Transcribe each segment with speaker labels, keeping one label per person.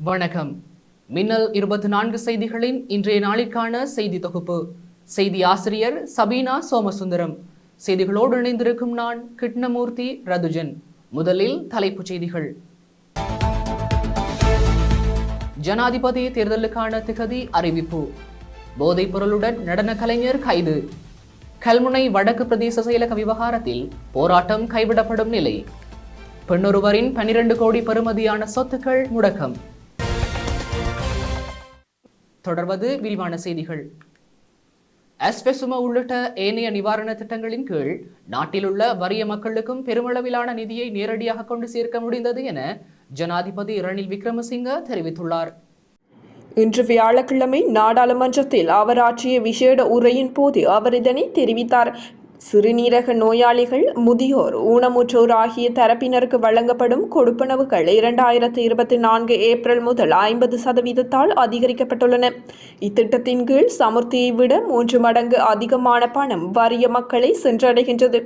Speaker 1: வணக்கம். மின்னல் 24 செய்திகளின் இன்றைய நாளிற்கான செய்தி தொகுப்பு. செய்தி ஆசிரியர் சபீனா சோமசுந்தரம். செய்திகளோடு இணைந்திருக்கும் நான் கிருஷ்ணமூர்த்தி ரதுஜன். முதலில் தலைப்புச் செய்திகள். ஜனாதிபதி தேர்தலுக்கான திகதி அறிவிப்பு. போதைப் பொருளுடன் நடன கலைஞர் கைது. கல்முனை வடக்கு பிரதேச செயலக விவகாரத்தில் போராட்டம் கைவிடப்படும் நிலை. பெண்ணொருவரின் 12 கோடி பெறுமதியான சொத்துக்கள் முடக்கம். தொடர்வது விரிவான செய்திகள். அஸ்வெசும உள்ளிட்ட ஏனைய நிவாரண திட்டங்களின் கீழ் நாட்டில் உள்ள வறிய மக்களுக்கும் பெருமளவிலான நிதியை நேரடியாக கொண்டு சேர்க்க முடிந்தது என ஜனாதிபதி ரணில் விக்ரமசிங்க தெரிவித்துள்ளார்.
Speaker 2: இன்று வியாழக்கிழமை நாடாளுமன்றத்தில் அவர் ஆற்றிய விசேட உரையின் போது அவர் இதனை தெரிவித்தார். சிறுநீரக நோயாளிகள், முதியோர், ஊனமுற்றோர் ஆகிய தரப்பினருக்கு வழங்கப்படும் கொடுப்பனவுகள் 2024 ஏப்ரல் முதல் 50% அதிகரிக்கப்பட்டுள்ளன. இத்திட்டத்தின் கீழ் சமுர்த்தியை விட 3 மடங்கு அதிகமான பணம் வறிய மக்களை சென்றடைகின்றது.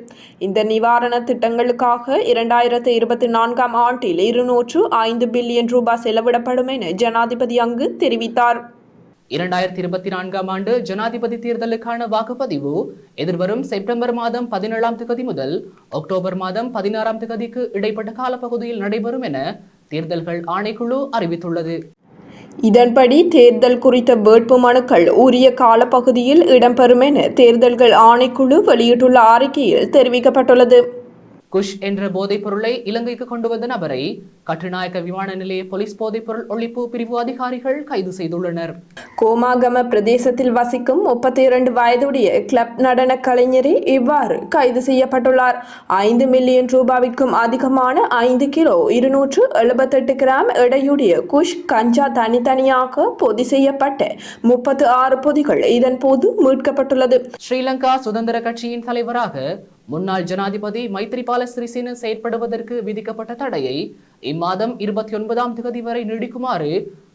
Speaker 2: இந்த நிவாரண திட்டங்களுக்காக 2024 ஆண்டில் 205 பில்லியன் ரூபாய் செலவிடப்படும் என ஜனாதிபதி அங்கு தெரிவித்தார்.
Speaker 1: 2024 ஆண்டு ஜனாதிபதி தேர்தலுக்கான வாக்குப்பதிவு எதிர்வரும் செப்டம்பர் மாதம் 17 முதல் அக்டோபர் மாதம் 16 இடைப்பட்ட காலப்பகுதியில் நடைபெறும் என தேர்தல்கள் ஆணைக்குழு அறிவித்துள்ளது.
Speaker 2: இதன்படி தேர்தல் குறித்த வேட்பு மனுக்கள் உரிய காலப்பகுதியில் இடம்பெறும் என தேர்தல்கள் ஆணைக்குழு வெளியிட்டுள்ள அறிக்கையில் தெரிவிக்கப்பட்டுள்ளது.
Speaker 1: குஷ் என்ற போதைப் பொருளை இலங்கைக்கு கொண்டு வந்த நபரை கட்டுநாயக்க விமான நிலைய போலீஸ் போதைப்பொருள் ஒழிப்பு பிரிவு அதிகாரிகள் கைது செய்துள்ளனர்.
Speaker 2: கோமாகம பிரதேசத்தில் வசிக்கும் 32 வயதுடைய கிளப் நடன கலைஞரே இவ்வாறு கைது செய்யப்பட்டுள்ளார். 5 மில்லியன் ரூபாய்க்கும் அதிகமான 5 கிலோ 278 கிராம் எடையுடைய குஷ் கஞ்சா தனித்தனியாக பொதி செய்யப்பட்ட 36 பொதிகள் இதன் போது மீட்கப்பட்டுள்ளது.
Speaker 1: ஸ்ரீலங்கா சுதந்திர கட்சியின் தலைவராக முன்னாள் ஜனாதிபதி மைத்ரிபால சிறிசேன செயற்படுவதற்கு விதிக்கப்பட்ட தடையை இம்மாதம் 29 வரை நீடிக்குமாறு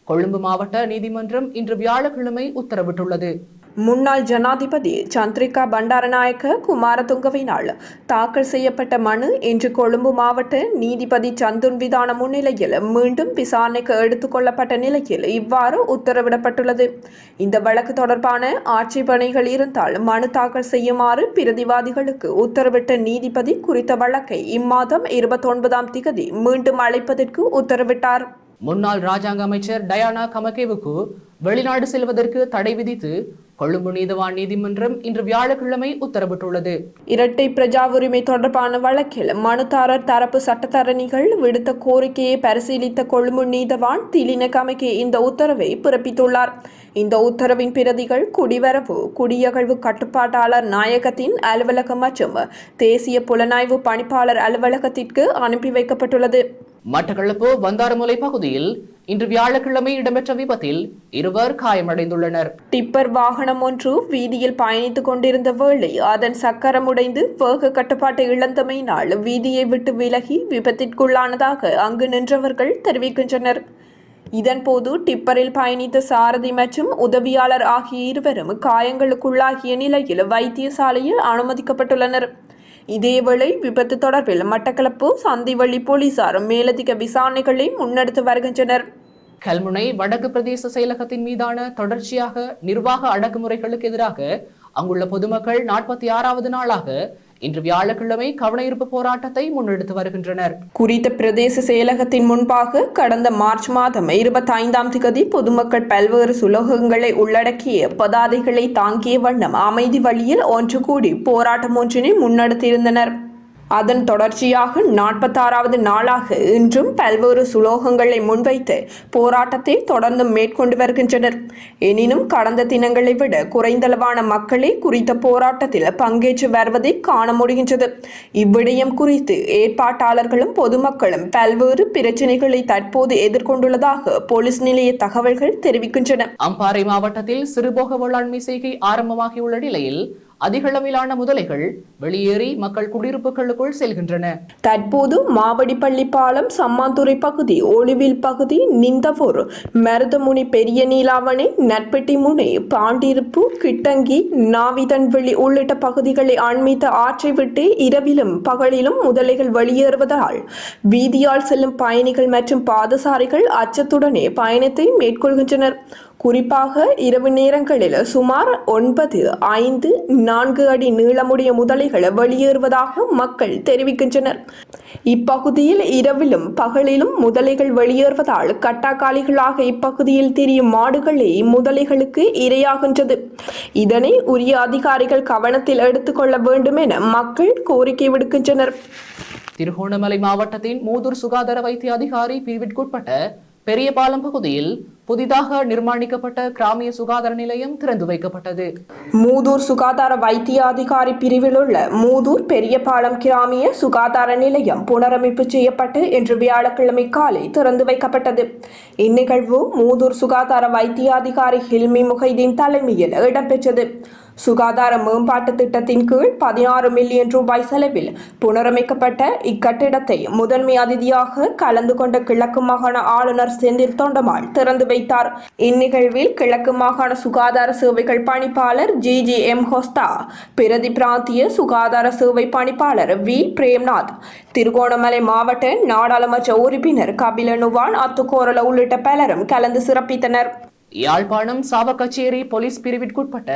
Speaker 1: கொழும்பு மாவட்ட நீதிமன்றம் இன்று வியாழக்கிழமை உத்தரவிட்டுள்ளது.
Speaker 2: முன்னாள் ஜனாதிபதி சந்திரிகா பண்டாரநாயக்க குமாரதுங்கவினால் தாக்கல் செய்யப்பட்ட மனு இன்று கொழும்பு மாவட்ட நீதிபதி சந்துன் விதான முன்னிலையில் மீண்டும் விசாரணைக்கு எடுத்துக் கொள்ளப்பட்ட நிலையில் இவ்வாறு உத்தரவிடப்பட்டுள்ளது. இந்த வழக்கு தொடர்பான ஆட்சேபனைகள் இருந்தால் மனு தாக்கல் செய்யுமாறு பிரதிவாதிகளுக்கு உத்தரவிட்ட நீதிபதி குறித்த வழக்கை இம்மாதம் 29 மீண்டும் அழைப்பதற்கு உத்தரவிட்டார்.
Speaker 1: முன்னாள் ராஜாங்க அமைச்சர் டயானா கமகேவுக்கு வெளிநாடு செல்வதற்கு தடை விதித்து கொழும்பு நீதவான் நீதிமன்றம் இன்று வியாழக்கிழமை உத்தரவிட்டுள்ளது.
Speaker 2: இரட்டை பிரஜா உரிமை தொடர்பான வழக்கில் மனுதாரர் தரப்பு சட்டத்தரணிகள் விடுத்த கோரிக்கையை பரிசீலித்த கொழும்பு நீதவான் திலின கமகே இந்த உத்தரவை பிறப்பித்துள்ளார். இந்த உத்தரவின் பிரதிகள் குடிவரவு குடியகழ்வு கட்டுப்பாட்டாளர் நாயகத்தின் அலுவலகம் மற்றும் தேசிய புலனாய்வு பணிப்பாளர் அலுவலகத்திற்கு அனுப்பி வைக்கப்பட்டுள்ளது.
Speaker 1: மட்டக்களப்பு வந்தாரமுலை பகுதியில் இன்று வியாழக்கிழமை இடம்பெற்ற விபத்தில் 2 காயமடைந்துள்ளனர்.
Speaker 2: டிப்பர் வாகனம் ஒன்று வீதியில் பயணித்துக் கொண்டிருந்த வேளை அதன் சக்கரம் உடைந்து வேக கட்டுப்பாட்டை இழந்தமையினால் வீதியை விட்டு விலகி விபத்திற்குள்ளானதாக அங்கு நின்றவர்கள் தெரிவிக்கின்றனர். இதன்போது டிப்பரில் பயணித்த சாரதி மற்றும் உதவியாளர் ஆகிய இருவரும் காயங்களுக்குள்ளாகிய நிலையில் வைத்தியசாலையில் அனுமதிக்கப்பட்டுள்ளனர். இதேவேளை விபத்து தொடர்பில் மட்டக்களப்பு சந்திவள்ளி போலீசார் மேலதிக விசாரணைகளை முன்னெடுத்து வருகின்றனர்.
Speaker 1: கல்முனை வடக்கு பிரதேச செயலகத்தின் மீதான தொடர்ச்சியாக நிர்வாக அடக்குமுறைகளுக்கு எதிராக அங்குள்ள பொதுமக்கள் 46வது நாளாக இன்று வியாழக்கிழமை கவனஈர்ப்பு போராட்டத்தை முன்னெடுத்து வருகின்றனர்.
Speaker 2: குறித்த பிரதேச செயலகத்தின் முன்பாக கடந்த மார்ச் மாதம் 25 பொதுமக்கள் பல்வேறு சுலோகங்களை உள்ளடக்கிய பதாதைகளை தாங்கிய வண்ணம் அமைதி வழியில் ஒன்று கூடி போராட்டம் ஒன்றினை முன்னெடுத்திருந்தனர். அதன் தொடர்ச்சியாக 46வது நாளாக இன்றும் பல்வேறு சுலோகங்களை முன்வைத்து போராட்டத்தை தொடர்ந்து மேற்கொண்டு வருகின்றனர். எனினும் கடந்த தினங்களை விட குறைந்தளவான மக்களே குறித்த போராட்டத்தில் பங்கேற்று வருவதை காண முடிகின்றது. இவ்விடயம் குறித்து ஏற்பாட்டாளர்களும் பொதுமக்களும் பல்வேறு பிரச்சினைகளை தற்போது எதிர்கொண்டுள்ளதாக போலீஸ் நிலைய தகவல்கள் தெரிவிக்கின்றன.
Speaker 1: அம்பாறை மாவட்டத்தில் சிறுபோக வேளாண்மை செய்கை ஆரம்பமாகியுள்ள நிலையில் அதிகளவிலான முதலைகள் வெளியேறி மக்கள் குடியிருப்புகளுக்குள் செல்கின்றன.
Speaker 2: தற்போது மாவடிப்பள்ளி பாலம், சம்மாந்துறை பகுதி, ஒளிவில் பகுதி, நிந்தவூர், மருதமுனி, பெரிய நீலாவணை, நட்பெட்டி முனை, பாண்டிருப்பு, கிட்டங்கி, நாவிதன்வெளி உள்ளிட்ட பகுதிகளை அண்மித்த ஆற்றை விட்டு இரவிலும் பகலிலும் முதலைகள் வெளியேறுவதால் வீதியால் செல்லும் பயணிகள் மற்றும் பாதசாரிகள் அச்சத்துடனே பயணத்தை மேற்கொள்கின்றனர். குறிப்பாக இரவு நேரங்களில் சுமார் 9, 5, 4 அடி நீளமுடைய முதலைகள் வெளியேறுவதாக மக்கள் தெரிவிக்கின்றனர். இப்பகுதியில் இரவிலும் பகலிலும் முதலைகள் வெளியேறுவதால் கட்டாக்காலிகளாக இப்பகுதியில் திரியும் மாடுகளே முதலைகளுக்கு இரையாகின்றது. இதனை உரிய அதிகாரிகள் கவனத்தில் எடுத்துக்கொள்ள வேண்டும் என மக்கள் கோரிக்கை விடுக்கின்றனர்.
Speaker 1: திருகோணமலை மாவட்டத்தின் மூதூர் சுகாதார வைத்திய அதிகாரி பிரிவிற்குட்பட்ட பெரியபாலம் பகுதியில் புதிதாக நிர்மாணிக்கப்பட்ட கிராமிய சுகாதார நிலையம் திறந்து வைக்கப்பட்டது.
Speaker 2: மூதூர் சுகாதார வைத்திய அதிகாரி பிரிவில் உள்ள மூதூர் பெரியபாலம் கிராமிய சுகாதார நிலையம் புனரமைப்பு செய்யப்பட்டு இன்று வியாழக்கிழமை காலை திறந்து வைக்கப்பட்டது. இந்நிகழ்வு மூதூர் சுகாதார வைத்திய அதிகாரி ஹில்மி முஹைதீன் தலைமையில் இடம்பெற்றது. சுகாதார மேம்பாட்டு திட்டத்தின் கீழ் 16 மில்லியன் ரூபாய் செலவில் புனரமைக்கப்பட்ட இக்கட்டிடத்தை முதன்மை அதிதியாக கலந்து கொண்ட கிழக்கு மாகாண ஆளுநர் செந்தில் தொண்டமான் திறந்து வைத்தார். இந்நிகழ்வில் கிழக்கு மாகாண சுகாதார சேவைகள் பணிப்பாளர் GGM ஹோஸ்தா, பிரதி பிராந்திய சுகாதார சேவை பணிப்பாளர் V பிரேம்நாத், திருகோணமலை மாவட்ட நாடாளுமன்ற உறுப்பினர் கபிலனுவான் அத்துக்கோரல உள்ளிட்ட பலரும் கலந்து சிறப்பித்தனர்.
Speaker 1: யாழ்ப்பாணம் சாவகச்சேரி போலீஸ் பிரிவிற்குட்பட்ட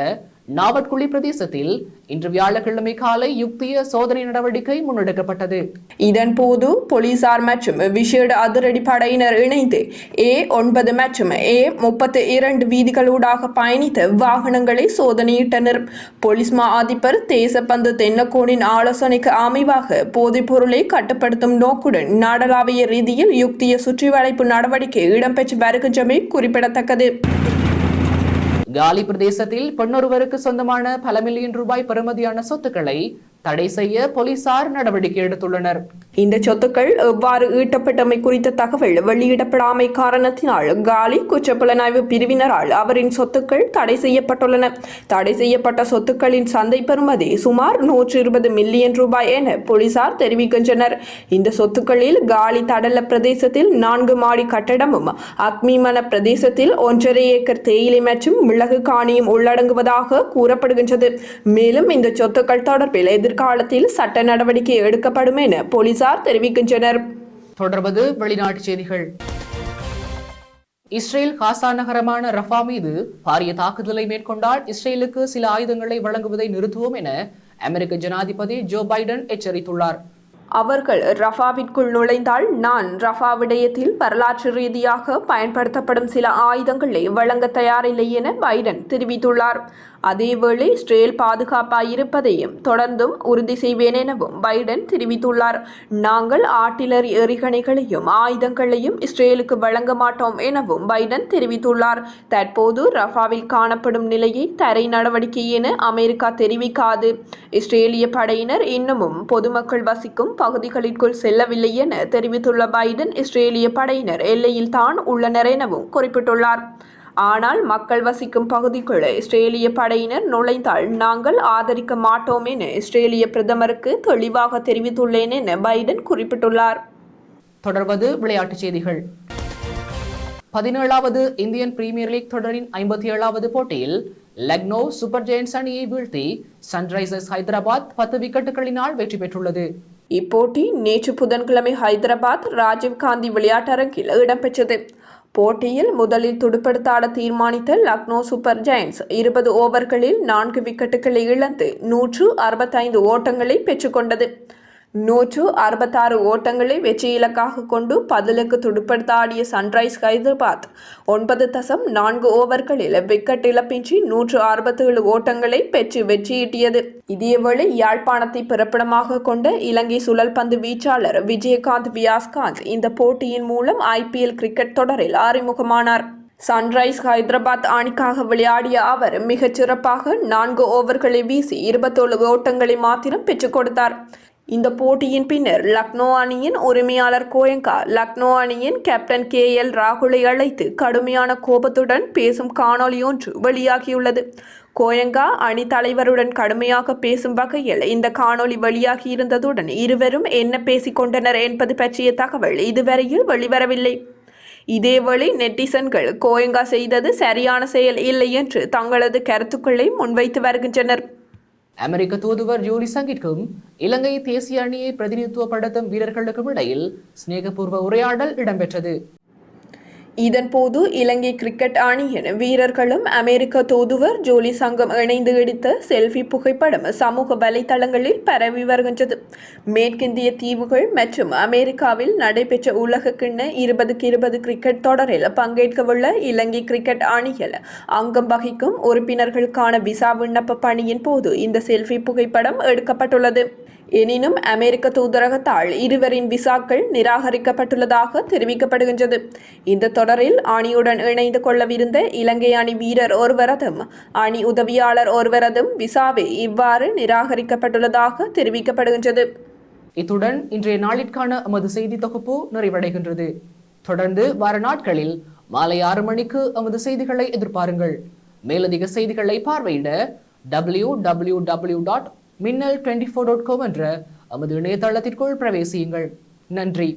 Speaker 1: நாவட்குழி பிரதேசத்தில் இன்று வியாழக்கிழமை காலை யுக்திய சோதனை நடவடிக்கை முன்னெடுக்கப்பட்டது.
Speaker 2: இதன்போது போலீசார் மற்றும் விசேட அதிரடி படையினர் இணைந்து A9 மற்றும் A32 வீதிகளூடாக பயணித்த வாகனங்களை சோதனையிட்டனர். போலீஸ் மா அதிபர் தேசப்பந்து தென்னக்கோனின் ஆலோசனைக்கு அமைவாக போதைப் பொருளை கட்டுப்படுத்தும் நோக்குடன் நாடளாவிய ரீதியில் யுக்திய சுற்றி வளைப்பு நடவடிக்கை இடம்பெற்று வருகின்றமை குறிப்பிடத்தக்கது.
Speaker 1: காலி பிரதேசத்தில் பெண்ணொருவருக்கு சொந்தமான பல மில்லியன் ரூபாய் பெறுமதியான சொத்துக்களை தடை செய்ய போலீசார் நடவடிக்கை எடுத்துள்ளனர்.
Speaker 2: இந்த சொத்துக்கள் எவ்வாறு ஈட்டப்பட்டமை குறித்த தகவல் வெளியிடப்படாமை காரணத்தினால் காலி குற்றப்புலனாய்வு பிரிவினரால் அவரின் சொத்துக்கள் தடை செய்யப்பட்டுள்ளன. தடை செய்யப்பட்ட சொத்துக்களின் சந்தை பெறுமதி சுமார் 120 மில்லியன் ரூபாய் என போலீசார் தெரிவிக்கின்றனர். இந்த சொத்துக்களில் காலி தடல பிரதேசத்தில் 4 மாடி கட்டடமும், அக்மிமன பிரதேசத்தில் 1.5 ஏக்கர் தேயிலை மற்றும் மிளகு காணியும் உள்ளடங்குவதாக கூறப்படுகின்றது. மேலும் இந்த சொத்துக்கள் தொடர்பில் எதிர்காலத்தில் சட்ட நடவடிக்கை எடுக்கப்படும் என போலீசார் தெரிவிக்கின்றனர்.
Speaker 1: தொடர்வது வெளிநாட்டு செய்திகள். இஸ்ரேல் காசா நகரமான ரஃபா மீது பாரிய தாக்குதலை மேற்கொண்டால் இஸ்ரேலுக்கு சில ஆயுதங்களை வழங்குவதை நிறுத்துவோம் என அமெரிக்க ஜனாதிபதி ஜோ பைடன் எச்சரித்துள்ளார்.
Speaker 2: அவர்கள் ரஃபாவிற்குள் நுழைந்தால் நான் ரஃபா விடயத்தில் வரலாற்று ரீதியாக பயன்படுத்தப்படும் சில ஆயுதங்களை வழங்க தயாரில்லை என பைடன் தெரிவித்துள்ளார். அதேவேளை இஸ்ரேல் பாதுகாப்பாய் இருப்பதையும் தொடர்ந்தும் உறுதி செய்வேன் எனவும் பைடன் தெரிவித்துள்ளார். நாங்கள் ஆர்ட்டிலரி எறிகணைகளையும் ஆயுதங்களையும் இஸ்ரேலுக்கு வழங்க மாட்டோம் எனவும் பைடன் தெரிவித்துள்ளார். தற்போது ரஃபாவில் காணப்படும் நிலையை தரை நடவடிக்கை என அமெரிக்கா தெரிவிக்காது. இஸ்ரேலிய படையினர் இன்னமும் பொதுமக்கள் வசிக்கும் பகுதிகளிற்குள் செல்லவில்லை என தெரிவித்துள்ள பைடன் இஸ்ரேலிய படையினர் எல்லையில் தான் உள்ளனர் எனவும் குறிப்பிட்டுள்ளார். ஆனால் மக்கள் வசிக்கும் பகுதிக்குள் இஸ்ரேலிய படையினர் நுழைந்தால் நாங்கள் ஆதரிக்க மாட்டோம் என இஸ்ரேலிய பிரதமருக்கு தெளிவாக தெரிவித்துள்ளேன் என பைடன் குறிப்பிட்டுள்ளார்.
Speaker 1: தொடர்வது விளையாட்டுச் செய்திகள். 17வது இந்தியன் பிரீமியர் லீக் தொடரின் 57வது போட்டியில் லக்னோ சூப்பர் ஜெயண்ட்ஸ் அணியை வீழ்த்தி சன்ரைசர்ஸ் ஹைதராபாத் 10 விக்கெட்டுகளினால் வெற்றி பெற்றுள்ளது.
Speaker 2: இப்போட்டி நேற்று புதன்கிழமை ஹைதராபாத் ராஜீவ் காந்தி விளையாட்டரங்கில் இடம்பெற்றது. போட்டியில் முதலில் துடுப்படுத்தாட தீர்மானித்த லக்னோ சூப்பர் ஜெயண்ட்ஸ் 20 ஓவர்களில் 4 விக்கெட்டுகளை இழந்து 165 ஓட்டங்களை பெற்றுக்கொண்டது. 166 ஓட்டங்களை வெற்றி இலக்காக கொண்டு பதிலுக்கு துடுப்படுத்தாடிய சன்ரைஸ் ஹைதராபாத் 9.4 ஓவர்களில் விக்கெட் இழப்பின்றி 167 ஓட்டங்களை பெற்று வெற்றியீட்டியது. இதேவேளை யாழ்ப்பாணத்தை பிறப்பிடமாக கொண்ட இலங்கை சுழல்பந்து வீச்சாளர் விஜயகாந்த் வியாஸ்காந்த் இந்த போட்டியின் மூலம் IPL கிரிக்கெட் தொடரில் அறிமுகமானார். சன்ரைஸ் ஹைதராபாத் அணிக்காக விளையாடிய அவர் மிகச் சிறப்பாக 4 ஓவர்களை வீசி 27 ஓட்டங்களை மாத்திரம் பெற்றுக் கொடுத்தார். இந்த போட்டியின் பின்னர் லக்னோ அணியின் உரிமையாளர் கோயங்கா லக்னோ அணியின் கேப்டன் KL ராகுலை அழைத்து கடுமையான கோபத்துடன் பேசும் காணொலி ஒன்று வெளியாகியுள்ளது. கோயங்கா அணி தலைவருடன் கடுமையாக பேசும் வகையில் இந்த காணொளி வெளியாகி இருந்ததுடன் இருவரும் என்ன பேசிக் கொண்டனர் என்பது பற்றிய தகவல் இதுவரையில் வெளிவரவில்லை. இதேவேளை நெட்டிசன்கள் கோயங்கா செய்தது சரியான செயல் இல்லை என்று தங்களது கருத்துக்களை முன்வைத்து வருகின்றனர்.
Speaker 1: அமெரிக்க தூதுவர் ஜூலி சங்கிற்கும் இலங்கை தேசிய அணியை பிரதிநிதித்துவப்படுத்தும் வீரர்களுக்கும் இடையில் சிநேகபூர்வ உரையாடல் இடம்பெற்றது.
Speaker 2: இதன்போது இலங்கை கிரிக்கெட் அணியின் வீரர்களும் அமெரிக்க தூதுவர் ஜோலி சங்கம் இணைந்து எடுத்த செல்ஃபி புகைப்படம் சமூக வலைதளங்களில் பரவி வருகின்றது. மேற்கிந்திய தீவுகள் மற்றும் அமெரிக்காவில் நடைபெற்ற உலக கிண்ண 2020 கிரிக்கெட் தொடரில் பங்கேற்கவுள்ள இலங்கை கிரிக்கெட் அணியில் அங்கம் வகிக்கும் உறுப்பினர்களுக்கான விசா விண்ணப்ப பணியின் போது இந்த செல்ஃபி புகைப்படம் எடுக்கப்பட்டுள்ளது. எனினும் அமெரிக்க தூதரகத்தால் இருவரின் விசாக்கள் நிராகரிக்கப்பட்டுள்ளதாக தெரிவிக்கப்படுகின்றது. இந்த தொடரில் அணியுடன் இணைந்து கொள்ளவிருந்த இலங்கை அணி வீரர் ஒருவரதும் அணி உதவியாளர் ஒருவரதும் விசாவே இவ்வாறு நிராகரிக்கப்பட்டுள்ளதாக தெரிவிக்கப்படுகின்றது.
Speaker 1: இத்துடன் இன்றைய நாளிற்கான எமது செய்தி தொகுப்பு நிறைவடைகின்றது. தொடர்ந்து வார நாட்களில் மாலை 6 மணிக்கு எமது செய்திகளை எதிர்பாருங்கள். மேலதிக செய்திகளை பார்வையிட www.minnal24.com என்ற எமது இணையதளத்திற்குள் பிரவேசியுங்கள். நன்றி.